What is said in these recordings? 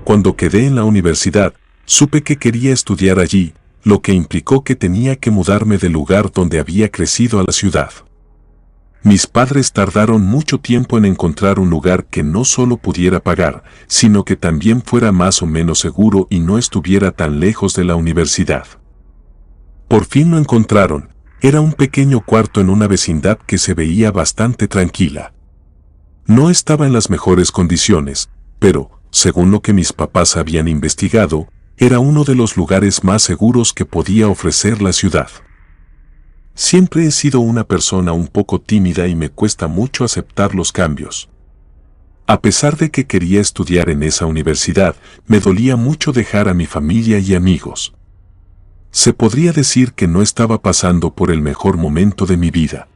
Cuando quedé en la universidad, supe que quería estudiar allí, lo que implicó que tenía que mudarme del lugar donde había crecido a la ciudad. Mis padres tardaron mucho tiempo en encontrar un lugar que no solo pudiera pagar, sino que también fuera más o menos seguro y no estuviera tan lejos de la universidad. Por fin lo encontraron. Era un pequeño cuarto en una vecindad que se veía bastante tranquila. No estaba en las mejores condiciones, pero, según lo que mis papás habían investigado, era uno de los lugares más seguros que podía ofrecer la ciudad. Siempre he sido una persona un poco tímida y me cuesta mucho aceptar los cambios. A pesar de que quería estudiar en esa universidad, me dolía mucho dejar a mi familia y amigos. Se podría decir que no estaba pasando por el mejor momento de mi vida.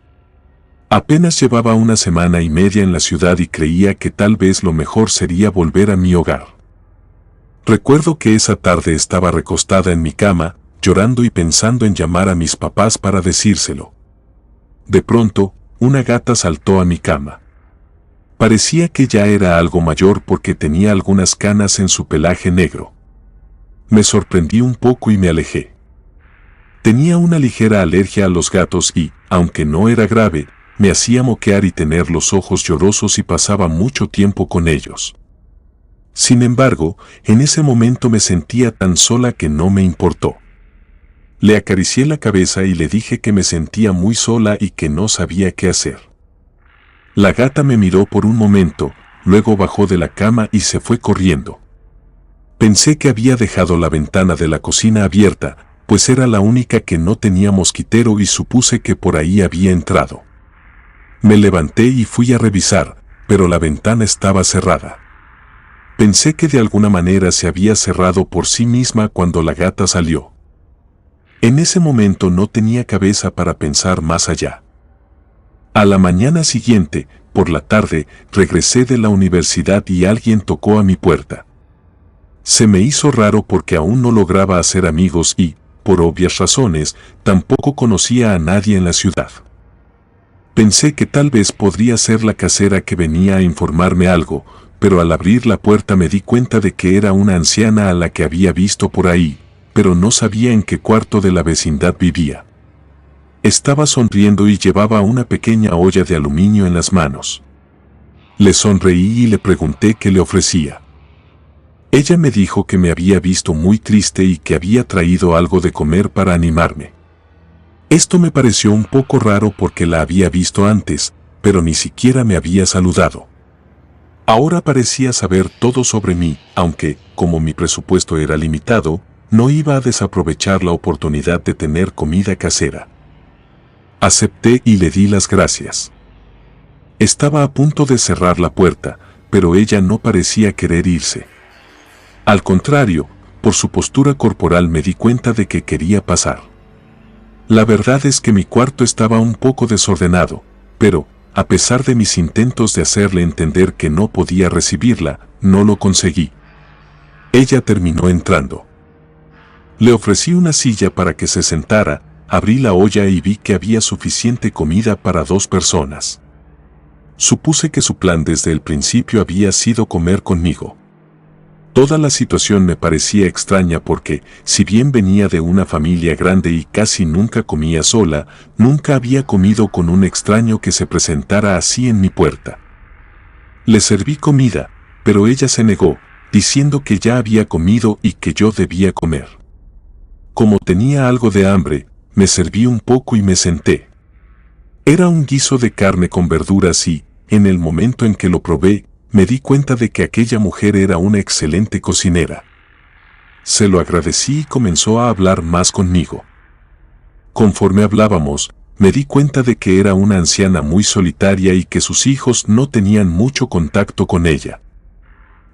Apenas llevaba una semana y media en la ciudad y creía que tal vez lo mejor sería volver a mi hogar. Recuerdo que esa tarde estaba recostada en mi cama, llorando y pensando en llamar a mis papás para decírselo. De pronto, una gata saltó a mi cama. Parecía que ya era algo mayor porque tenía algunas canas en su pelaje negro. Me sorprendí un poco y me alejé. Tenía una ligera alergia a los gatos y, aunque no era grave, me hacía moquear y tener los ojos llorosos y pasaba mucho tiempo con ellos. Sin embargo, en ese momento me sentía tan sola que no me importó. Le acaricié la cabeza y le dije que me sentía muy sola y que no sabía qué hacer. La gata me miró por un momento, luego bajó de la cama y se fue corriendo. Pensé que había dejado la ventana de la cocina abierta, pues era la única que no tenía mosquitero y supuse que por ahí había entrado. Me levanté y fui a revisar, pero la ventana estaba cerrada. Pensé que de alguna manera se había cerrado por sí misma cuando la gata salió. En ese momento no tenía cabeza para pensar más allá. A la mañana siguiente, por la tarde, regresé de la universidad y alguien tocó a mi puerta. Se me hizo raro porque aún no lograba hacer amigos y, por obvias razones, tampoco conocía a nadie en la ciudad. Pensé que tal vez podría ser la casera que venía a informarme algo, pero al abrir la puerta me di cuenta de que era una anciana a la que había visto por ahí, pero no sabía en qué cuarto de la vecindad vivía. Estaba sonriendo y llevaba una pequeña olla de aluminio en las manos. Le sonreí y le pregunté qué le ofrecía. Ella me dijo que me había visto muy triste y que había traído algo de comer para animarme. Esto me pareció un poco raro porque la había visto antes, pero ni siquiera me había saludado. Ahora parecía saber todo sobre mí, aunque, como mi presupuesto era limitado, no iba a desaprovechar la oportunidad de tener comida casera. Acepté y le di las gracias. Estaba a punto de cerrar la puerta, pero ella no parecía querer irse. Al contrario, por su postura corporal me di cuenta de que quería pasar. La verdad es que mi cuarto estaba un poco desordenado, pero, a pesar de mis intentos de hacerle entender que no podía recibirla, no lo conseguí. Ella terminó entrando. Le ofrecí una silla para que se sentara, abrí la olla y vi que había suficiente comida para 2 personas. Supuse que su plan desde el principio había sido comer conmigo. Toda la situación me parecía extraña porque, si bien venía de una familia grande y casi nunca comía sola, nunca había comido con un extraño que se presentara así en mi puerta. Le serví comida, pero ella se negó, diciendo que ya había comido y que yo debía comer. Como tenía algo de hambre, me serví un poco y me senté. Era un guiso de carne con verduras y, en el momento en que lo probé, me di cuenta de que aquella mujer era una excelente cocinera. Se lo agradecí y comenzó a hablar más conmigo. Conforme hablábamos, me di cuenta de que era una anciana muy solitaria y que sus hijos no tenían mucho contacto con ella.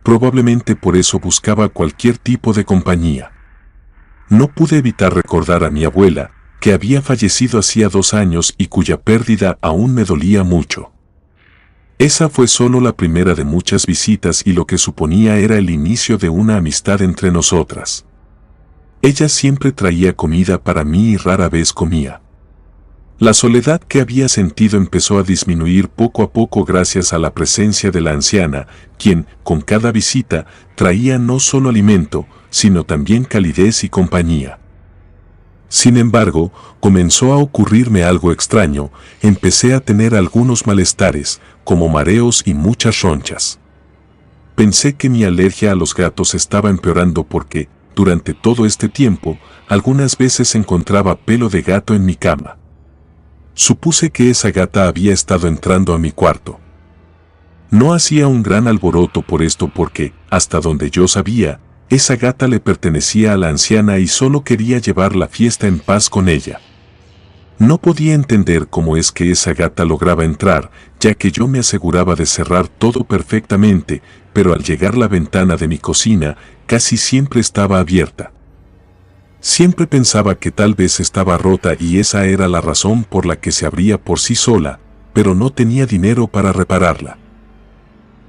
Probablemente por eso buscaba cualquier tipo de compañía. No pude evitar recordar a mi abuela, que había fallecido hacía 2 años y cuya pérdida aún me dolía mucho. Esa fue solo la primera de muchas visitas y lo que suponía era el inicio de una amistad entre nosotras. Ella siempre traía comida para mí y rara vez comía. La soledad que había sentido empezó a disminuir poco a poco gracias a la presencia de la anciana, quien, con cada visita, traía no solo alimento, sino también calidez y compañía. Sin embargo, comenzó a ocurrirme algo extraño, empecé a tener algunos malestares, como mareos y muchas ronchas. Pensé que mi alergia a los gatos estaba empeorando porque, durante todo este tiempo, algunas veces encontraba pelo de gato en mi cama. Supuse que esa gata había estado entrando a mi cuarto. No hacía un gran alboroto por esto porque, hasta donde yo sabía, esa gata le pertenecía a la anciana y solo quería llevar la fiesta en paz con ella. No podía entender cómo es que esa gata lograba entrar, ya que yo me aseguraba de cerrar todo perfectamente, pero al llegar a la ventana de mi cocina, casi siempre estaba abierta. Siempre pensaba que tal vez estaba rota y esa era la razón por la que se abría por sí sola, pero no tenía dinero para repararla.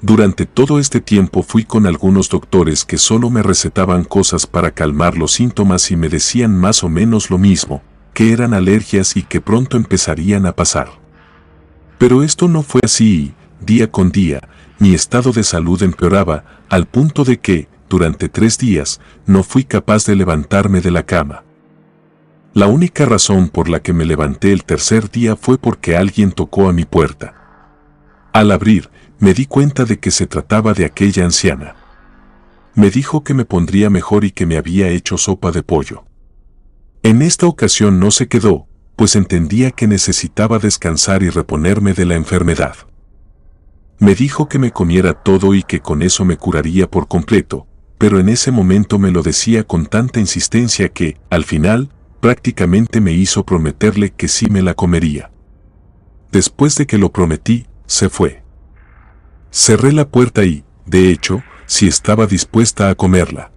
Durante todo este tiempo fui con algunos doctores que solo me recetaban cosas para calmar los síntomas y me decían más o menos lo mismo, que eran alergias y que pronto empezarían a pasar. Pero esto no fue así y, día con día, mi estado de salud empeoraba, al punto de que, durante 3 días, no fui capaz de levantarme de la cama. La única razón por la que me levanté el tercer día fue porque alguien tocó a mi puerta. Al abrir, me di cuenta de que se trataba de aquella anciana. Me dijo que me pondría mejor y que me había hecho sopa de pollo. En esta ocasión no se quedó, pues entendía que necesitaba descansar y reponerme de la enfermedad. Me dijo que me comiera todo y que con eso me curaría por completo, pero en ese momento me lo decía con tanta insistencia que, al final, prácticamente me hizo prometerle que sí me la comería. Después de que lo prometí, se fue. Cerré la puerta y, de hecho, sí estaba dispuesta a comerla.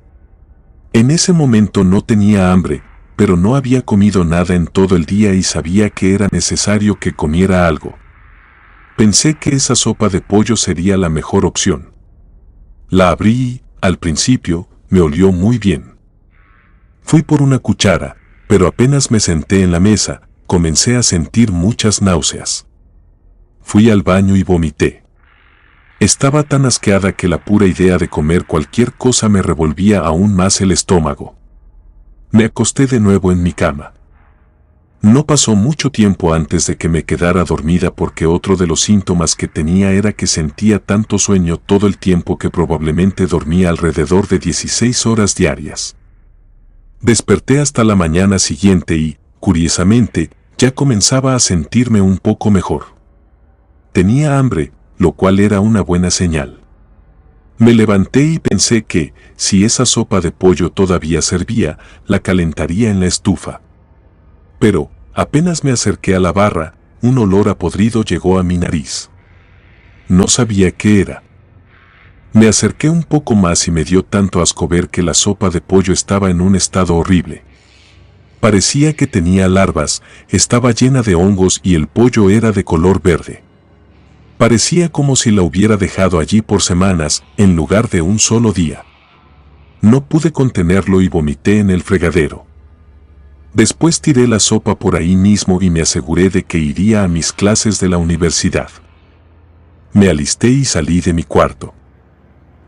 En ese momento no tenía hambre, pero no había comido nada en todo el día y sabía que era necesario que comiera algo. Pensé que esa sopa de pollo sería la mejor opción. La abrí y, al principio, me olió muy bien. Fui por una cuchara, pero apenas me senté en la mesa, comencé a sentir muchas náuseas. Fui al baño y vomité. Estaba tan asqueada que la pura idea de comer cualquier cosa me revolvía aún más el estómago. Me acosté de nuevo en mi cama. No pasó mucho tiempo antes de que me quedara dormida porque otro de los síntomas que tenía era que sentía tanto sueño todo el tiempo que probablemente dormía alrededor de 16 horas diarias. Desperté hasta la mañana siguiente y, curiosamente, ya comenzaba a sentirme un poco mejor. Tenía hambre, lo cual era una buena señal. Me levanté y pensé que, si esa sopa de pollo todavía servía, la calentaría en la estufa. Pero, apenas me acerqué a la barra, un olor a podrido llegó a mi nariz. No sabía qué era. Me acerqué un poco más y me dio tanto asco ver que la sopa de pollo estaba en un estado horrible. Parecía que tenía larvas, estaba llena de hongos y el pollo era de color verde. Parecía como si la hubiera dejado allí por semanas, en lugar de un solo día. No pude contenerlo y vomité en el fregadero. Después tiré la sopa por ahí mismo y me aseguré de que iría a mis clases de la universidad. Me alisté y salí de mi cuarto.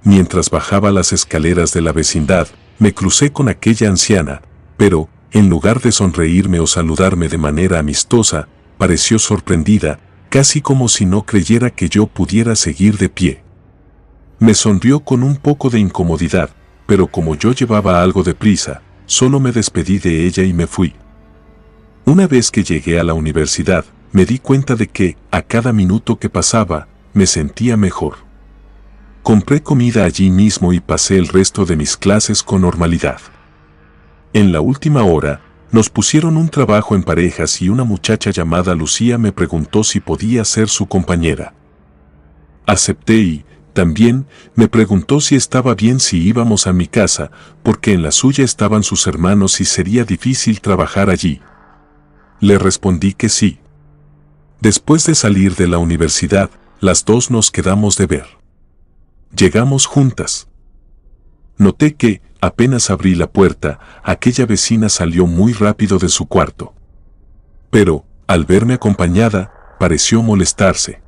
Mientras bajaba las escaleras de la vecindad, me crucé con aquella anciana, pero, en lugar de sonreírme o saludarme de manera amistosa, pareció sorprendida, casi como si no creyera que yo pudiera seguir de pie. Me sonrió con un poco de incomodidad, pero como yo llevaba algo de prisa, solo me despedí de ella y me fui. Una vez que llegué a la universidad, me di cuenta de que, a cada minuto que pasaba, me sentía mejor. Compré comida allí mismo y pasé el resto de mis clases con normalidad. En la última hora, nos pusieron un trabajo en parejas y una muchacha llamada Lucía me preguntó si podía ser su compañera. Acepté y, también, me preguntó si estaba bien si íbamos a mi casa, porque en la suya estaban sus hermanos y sería difícil trabajar allí. Le respondí que sí. Después de salir de la universidad, las dos nos quedamos de ver. Llegamos juntas. Noté que, apenas abrí la puerta, aquella vecina salió muy rápido de su cuarto. Pero, al verme acompañada, pareció molestarse.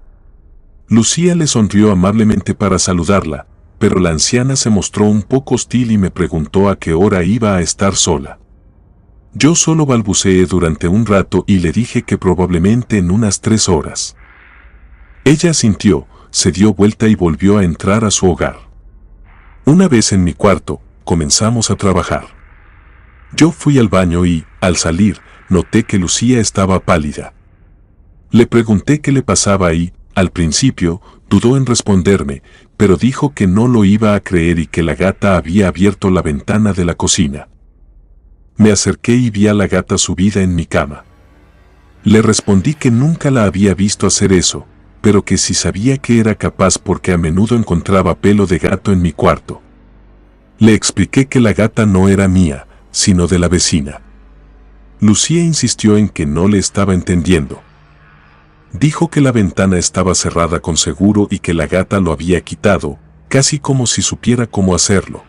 Lucía le sonrió amablemente para saludarla, pero la anciana se mostró un poco hostil y me preguntó a qué hora iba a estar sola. Yo solo balbuceé durante un rato y le dije que probablemente en unas 3 horas. Ella asintió, se dio vuelta y volvió a entrar a su hogar. Una vez en mi cuarto, comenzamos a trabajar. Yo fui al baño y, al salir, noté que Lucía estaba pálida. Le pregunté qué le pasaba y, al principio, dudó en responderme, pero dijo que no lo iba a creer y que la gata había abierto la ventana de la cocina. Me acerqué y vi a la gata subida en mi cama. Le respondí que nunca la había visto hacer eso, pero que sí sabía que era capaz porque a menudo encontraba pelo de gato en mi cuarto. Le expliqué que la gata no era mía, sino de la vecina. Lucía insistió en que no le estaba entendiendo. Dijo que la ventana estaba cerrada con seguro y que la gata lo había quitado, casi como si supiera cómo hacerlo.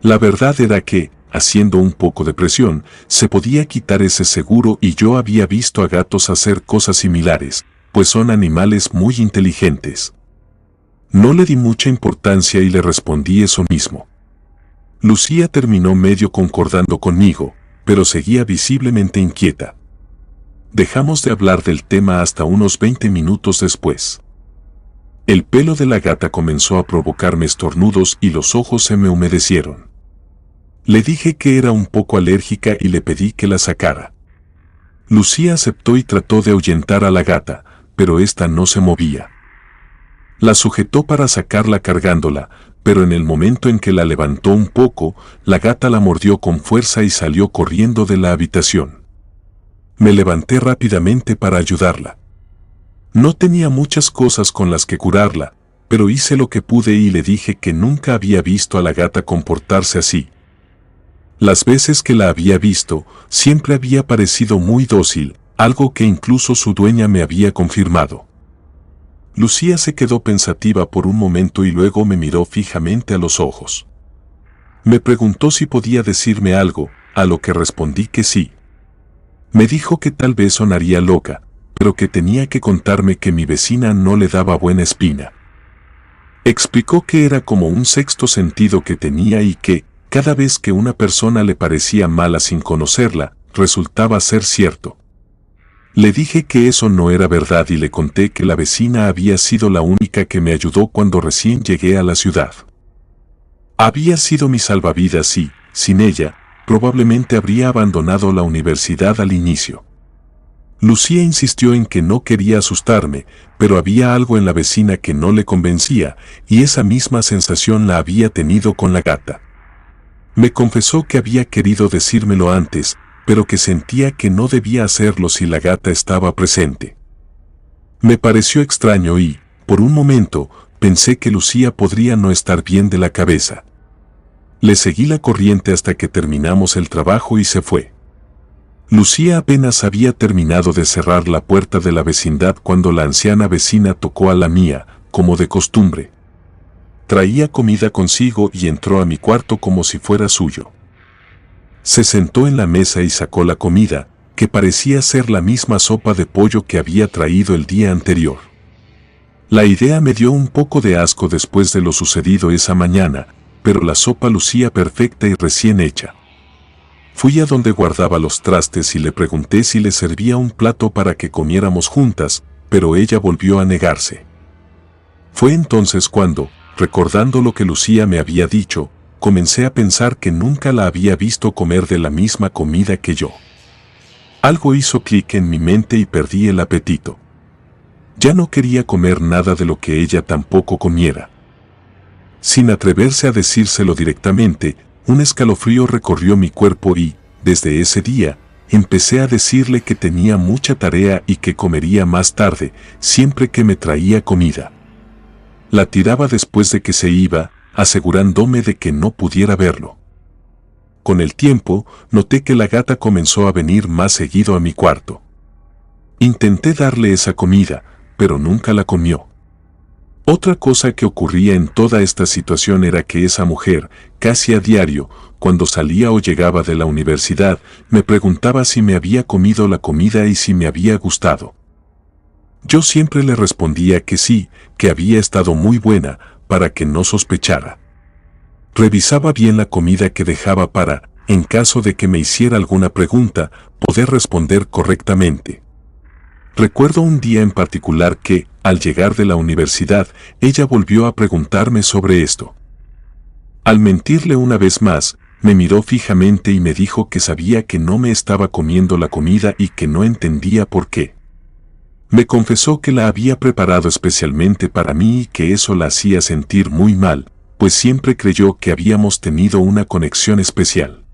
La verdad era que, haciendo un poco de presión, se podía quitar ese seguro y yo había visto a gatos hacer cosas similares, pues son animales muy inteligentes. No le di mucha importancia y le respondí eso mismo. Lucía terminó medio concordando conmigo, pero seguía visiblemente inquieta. Dejamos de hablar del tema hasta unos 20 minutos después. El pelo de la gata comenzó a provocarme estornudos y los ojos se me humedecieron. Le dije que era un poco alérgica y le pedí que la sacara. Lucía aceptó y trató de ahuyentar a la gata, pero ésta no se movía. La sujetó para sacarla cargándola, pero en el momento en que la levantó un poco, la gata la mordió con fuerza y salió corriendo de la habitación. Me levanté rápidamente para ayudarla. No tenía muchas cosas con las que curarla, pero hice lo que pude y le dije que nunca había visto a la gata comportarse así. Las veces que la había visto, siempre había parecido muy dócil, algo que incluso su dueña me había confirmado. Lucía se quedó pensativa por un momento y luego me miró fijamente a los ojos. Me preguntó si podía decirme algo, a lo que respondí que sí. Me dijo que tal vez sonaría loca, pero que tenía que contarme que mi vecina no le daba buena espina. Explicó que era como un sexto sentido que tenía y que, cada vez que una persona le parecía mala sin conocerla, resultaba ser cierto. Le dije que eso no era verdad y le conté que la vecina había sido la única que me ayudó cuando recién llegué a la ciudad. Había sido mi salvavidas y, sin ella, probablemente habría abandonado la universidad al inicio. Lucía insistió en que no quería asustarme, pero había algo en la vecina que no le convencía, y esa misma sensación la había tenido con la gata. Me confesó que había querido decírmelo antes, pero que sentía que no debía hacerlo si la gata estaba presente. Me pareció extraño y, por un momento, pensé que Lucía podría no estar bien de la cabeza. Le seguí la corriente hasta que terminamos el trabajo y se fue. Lucía apenas había terminado de cerrar la puerta de la vecindad cuando la anciana vecina tocó a la mía, como de costumbre. Traía comida consigo y entró a mi cuarto como si fuera suyo. Se sentó en la mesa y sacó la comida, que parecía ser la misma sopa de pollo que había traído el día anterior. La idea me dio un poco de asco después de lo sucedido esa mañana, pero la sopa lucía perfecta y recién hecha. Fui a donde guardaba los trastes y le pregunté si le servía un plato para que comiéramos juntas, pero ella volvió a negarse. Fue entonces cuando, recordando lo que Lucía me había dicho, comencé a pensar que nunca la había visto comer de la misma comida que yo. Algo hizo clic en mi mente y perdí el apetito. Ya no quería comer nada de lo que ella tampoco comiera. Sin atreverse a decírselo directamente, un escalofrío recorrió mi cuerpo y, desde ese día, empecé a decirle que tenía mucha tarea y que comería más tarde, siempre que me traía comida. La tiraba después de que se iba, asegurándome de que no pudiera verlo. Con el tiempo, noté que la gata comenzó a venir más seguido a mi cuarto. Intenté darle esa comida, pero nunca la comió. Otra cosa que ocurría en toda esta situación era que esa mujer, casi a diario, cuando salía o llegaba de la universidad, me preguntaba si me había comido la comida y si me había gustado. Yo siempre le respondía que sí, que había estado muy buena, para que no sospechara. Revisaba bien la comida que dejaba para, en caso de que me hiciera alguna pregunta, poder responder correctamente. Recuerdo un día en particular que, al llegar de la universidad, ella volvió a preguntarme sobre esto. Al mentirle una vez más, me miró fijamente y me dijo que sabía que no me estaba comiendo la comida y que no entendía por qué. Me confesó que la había preparado especialmente para mí y que eso la hacía sentir muy mal, pues siempre creyó que habíamos tenido una conexión especial.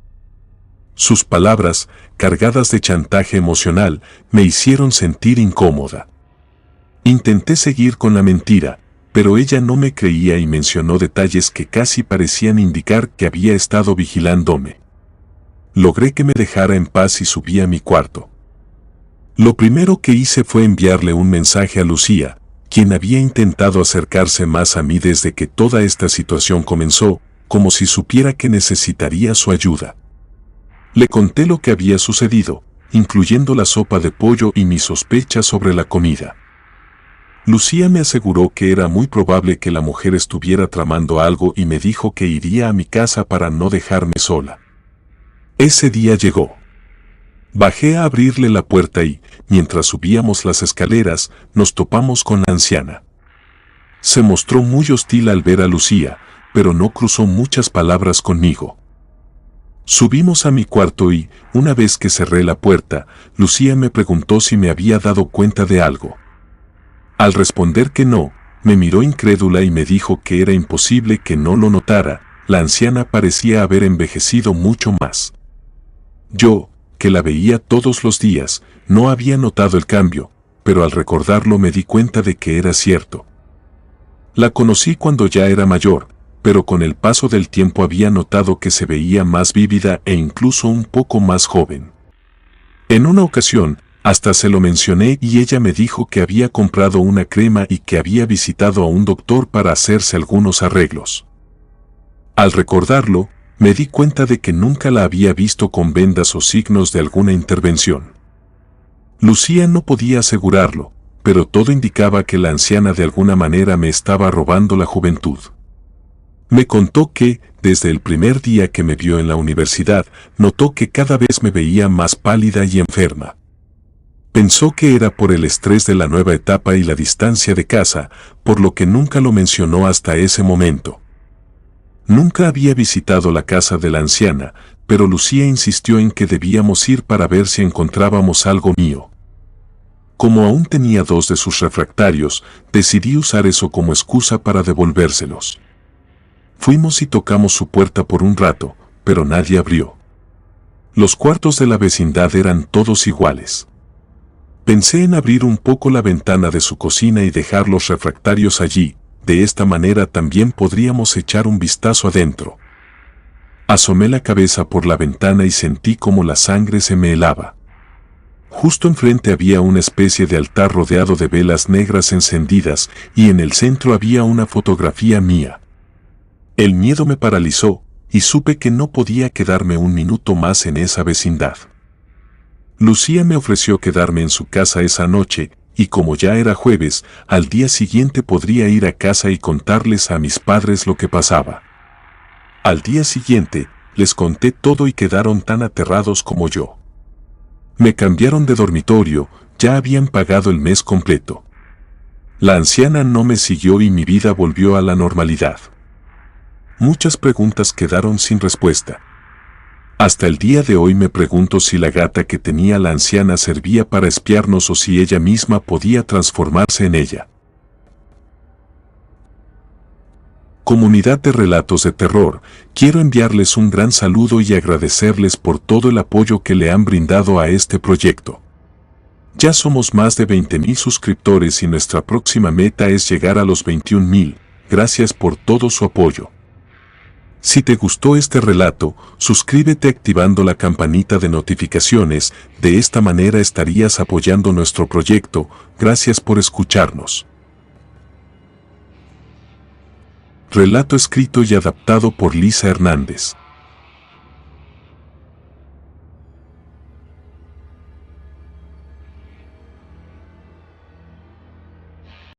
Sus palabras, cargadas de chantaje emocional, me hicieron sentir incómoda. Intenté seguir con la mentira, pero ella no me creía y mencionó detalles que casi parecían indicar que había estado vigilándome. Logré que me dejara en paz y subí a mi cuarto. Lo primero que hice fue enviarle un mensaje a Lucía, quien había intentado acercarse más a mí desde que toda esta situación comenzó, como si supiera que necesitaría su ayuda. Le conté lo que había sucedido, incluyendo la sopa de pollo y mis sospechas sobre la comida. Lucía me aseguró que era muy probable que la mujer estuviera tramando algo y me dijo que iría a mi casa para no dejarme sola. Ese día llegó. Bajé a abrirle la puerta y, mientras subíamos las escaleras, nos topamos con la anciana. Se mostró muy hostil al ver a Lucía, pero no cruzó muchas palabras conmigo. Subimos a mi cuarto y, una vez que cerré la puerta, Lucía me preguntó si me había dado cuenta de algo. Al responder que no, me miró incrédula y me dijo que era imposible que no lo notara. La anciana parecía haber envejecido mucho más. Yo, que la veía todos los días, no había notado el cambio, pero al recordarlo me di cuenta de que era cierto. La conocí cuando ya era mayor, pero con el paso del tiempo había notado que se veía más vívida e incluso un poco más joven. En una ocasión, hasta se lo mencioné y ella me dijo que había comprado una crema y que había visitado a un doctor para hacerse algunos arreglos. Al recordarlo, me di cuenta de que nunca la había visto con vendas o signos de alguna intervención. Lucía no podía asegurarlo, pero todo indicaba que la anciana de alguna manera me estaba robando la juventud. Me contó que, desde el primer día que me vio en la universidad, notó que cada vez me veía más pálida y enferma. Pensó que era por el estrés de la nueva etapa y la distancia de casa, por lo que nunca lo mencionó hasta ese momento. Nunca había visitado la casa de la anciana, pero Lucía insistió en que debíamos ir para ver si encontrábamos algo mío. Como aún tenía 2 de sus refractarios, decidí usar eso como excusa para devolvérselos. Fuimos y tocamos su puerta por un rato, pero nadie abrió. Los cuartos de la vecindad eran todos iguales. Pensé en abrir un poco la ventana de su cocina y dejar los refractarios allí, de esta manera también podríamos echar un vistazo adentro. Asomé la cabeza por la ventana y sentí como la sangre se me helaba. Justo enfrente había una especie de altar rodeado de velas negras encendidas y en el centro había una fotografía mía. El miedo me paralizó, y supe que no podía quedarme un minuto más en esa vecindad. Lucía me ofreció quedarme en su casa esa noche, y como ya era jueves, al día siguiente podría ir a casa y contarles a mis padres lo que pasaba. Al día siguiente, les conté todo y quedaron tan aterrados como yo. Me cambiaron de dormitorio, ya habían pagado el mes completo. La anciana no me siguió y mi vida volvió a la normalidad. Muchas preguntas quedaron sin respuesta. Hasta el día de hoy me pregunto si la gata que tenía la anciana servía para espiarnos o si ella misma podía transformarse en ella. Comunidad de Relatos de Terror, quiero enviarles un gran saludo y agradecerles por todo el apoyo que le han brindado a este proyecto. Ya somos más de 20,000 suscriptores y nuestra próxima meta es llegar a los 21,000. Gracias por todo su apoyo. Si te gustó este relato, suscríbete activando la campanita de notificaciones, de esta manera estarías apoyando nuestro proyecto. Gracias por escucharnos. Relato escrito y adaptado por Lisa Hernández.